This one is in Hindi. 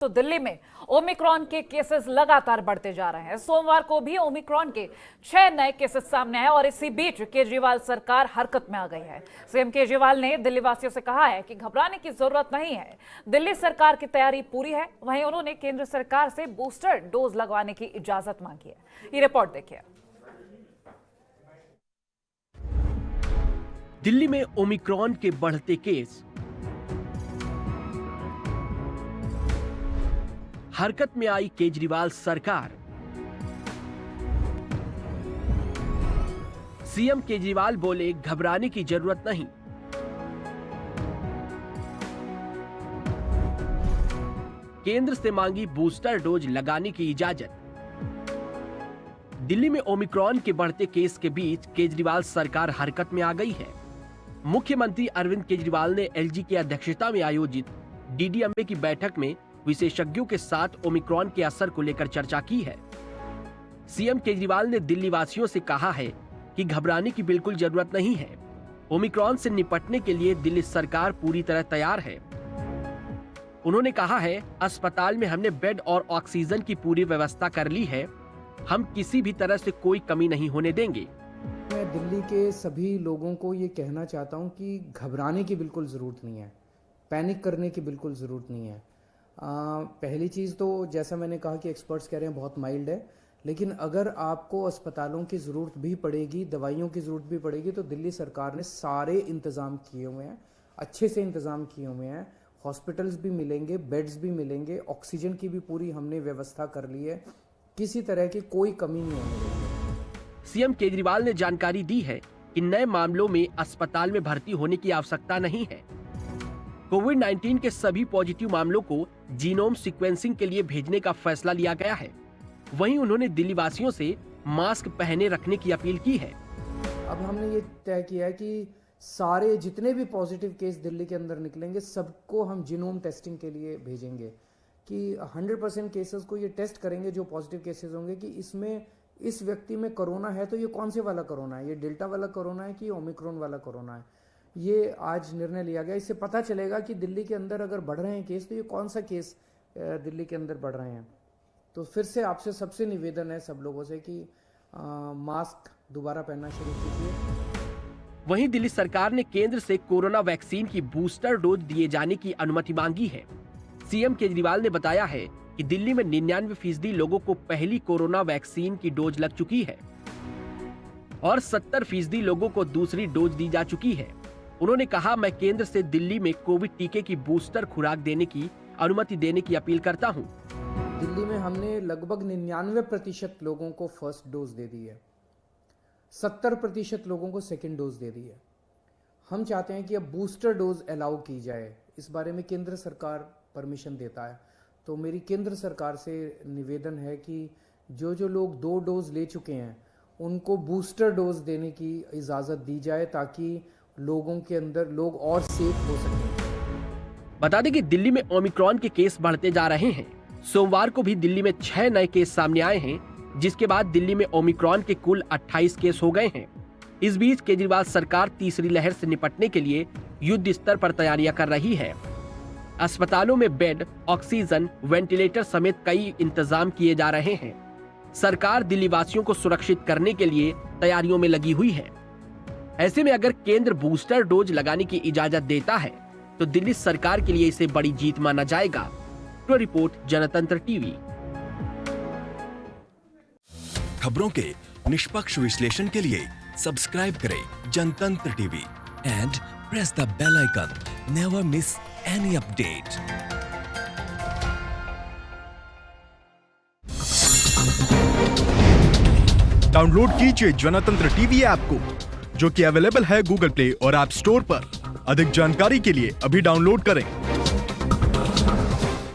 तो दिल्ली में ओमिक्रॉन के केसेस लगातार बढ़ते जा रहे हैं। सोमवार को भी ओमिक्रॉन के 6 नए केसेस सामने आए और इसी बीच केजरीवाल सरकार हरकत में आ गई है। सीएम केजरीवाल ने दिल्ली वासियों से कहा है कि घबराने की जरूरत नहीं है, दिल्ली सरकार की तैयारी पूरी है। वहीं उन्होंने केंद्र सरकार से बूस्टर डोज लगवाने की इजाजत मांगी है। ये रिपोर्ट देखिए। दिल्ली में ओमिक्रॉन के बढ़ते केस, हरकत में आई केजरीवाल सरकार। सीएम केजरीवाल बोले घबराने की जरूरत नहीं। केंद्र से मांगी बूस्टर डोज लगाने की इजाजत। दिल्ली में ओमिक्रॉन के बढ़ते केस के बीच केजरीवाल सरकार हरकत में आ गई है। मुख्यमंत्री अरविंद केजरीवाल ने एलजी की अध्यक्षता में आयोजित डीडीएमए की बैठक में विशेषज्ञों के साथ ओमिक्रॉन के असर को लेकर चर्चा की है। सीएम केजरीवाल ने दिल्ली वासियों से कहा है कि घबराने की बिल्कुल जरूरत नहीं है। ओमिक्रॉन से निपटने के लिए दिल्ली सरकार पूरी तरह तैयार है। उन्होंने कहा है, अस्पताल में हमने बेड और ऑक्सीजन की पूरी व्यवस्था कर ली है। हम किसी भी तरह से कोई कमी नहीं होने देंगे। मैं दिल्ली के सभी लोगों को ये कहना चाहता हूँ कि घबराने की बिल्कुल ज़रूरत नहीं है, पैनिक करने की बिल्कुल ज़रूरत नहीं है। पहली चीज़ तो जैसा मैंने कहा कि एक्सपर्ट्स कह रहे हैं बहुत माइल्ड है, लेकिन अगर आपको अस्पतालों की ज़रूरत भी पड़ेगी, दवाइयों की ज़रूरत भी पड़ेगी, तो दिल्ली सरकार ने सारे इंतज़ाम किए हुए हैं, अच्छे से इंतज़ाम किए हुए हैं। हॉस्पिटल्स भी मिलेंगे, बेड्स भी मिलेंगे, ऑक्सीजन की भी पूरी हमने व्यवस्था कर ली है। किसी तरह की कोई कमी नहीं होने देंगे। सीएम केजरीवाल ने जानकारी दी है कि नए मामलों में अस्पताल में भर्ती होने की आवश्यकता नहीं है। कोविड-19 के सभी पॉजिटिव मामलों को जीनोम सीक्वेंसिंग के लिए भेजने का फैसला लिया गया है। वहीं उन्होंने दिल्ली वासियों से मास्क पहने रखने की अपील की है। अब हमने ये तय किया है कि सारे जितने भी पॉजिटिव केस दिल्ली के अंदर निकलेंगे, सबको हम जीनोम टेस्टिंग के लिए भेजेंगे कि 100% केसेस को ये टेस्ट करेंगे जो पॉजिटिव केसेस होंगे कि इसमें इस व्यक्ति में कोरोना है तो ये कौन से वाला कोरोना है, ये डेल्टा वाला कोरोना है कि ओमिक्रॉन वाला कोरोना है। ये आज निर्णय लिया गया। इससे पता चलेगा कि दिल्ली के अंदर अगर बढ़ रहे हैं केस तो ये कौन सा केस दिल्ली के अंदर बढ़ रहे हैं। तो फिर से आपसे सबसे निवेदन है सब लोगों से कि मास्क दोबारा पहनना शुरू कीजिए। वहीं दिल्ली सरकार ने केंद्र से कोरोना वैक्सीन की बूस्टर डोज दिए जाने की अनुमति मांगी है। सीएम केजरीवाल ने बताया है कि दिल्ली में 99% लोगों को पहली कोरोना वैक्सीन की डोज लग चुकी है और 70% लोगों को दूसरी डोज दी जा चुकी है। उन्होंने कहा, मैं केंद्र से दिल्ली में कोविड टीके की बूस्टर खुराक देने की अनुमति देने की अपील करता हूं। दिल्ली में हमने लगभग 99% लोगों को फर्स्ट डोज दे दी है, 70% लोगों को सेकेंड डोज दे दी है। हम चाहते हैं कि अब बूस्टर डोज अलाउ की जाए। इस बारे में केंद्र सरकार परमिशन देता है, तो मेरी केंद्र सरकार से निवेदन है कि जो जो लोग 2 डोज ले चुके हैं उनको बूस्टर डोज देने की इजाज़त दी जाए ताकि लोगों के अंदर लोग और सेफ हो सकें। बता दें कि दिल्ली में ओमिक्रॉन के केस बढ़ते जा रहे हैं। सोमवार को भी दिल्ली में 6 नए केस सामने आए हैं, जिसके बाद दिल्ली में ओमिक्रॉन के कुल 28 केस हो गए हैं। इस बीच केजरीवाल सरकार तीसरी लहर से निपटने के लिए युद्ध स्तर पर तैयारियां कर रही है। अस्पतालों में बेड, ऑक्सीजन, वेंटिलेटर समेत कई इंतजाम किए जा रहे हैं। सरकार दिल्ली वासियों को सुरक्षित करने के लिए तैयारियों में लगी हुई है। ऐसे में अगर केंद्र बूस्टर डोज लगाने की इजाजत देता है तो दिल्ली सरकार के लिए इसे बड़ी जीत माना जाएगा। तो रिपोर्ट जनतंत्र टीवी। खबरों के निष्पक्ष विश्लेषण के लिए सब्सक्राइब करें Jantantra TV and press the bell icon. Never miss any update. Download कीजिए जनतंत्र टीवी ऐप को, जो कि अवेलेबल है गूगल प्ले और ऐप स्टोर पर। अधिक जानकारी के लिए अभी डाउनलोड करें।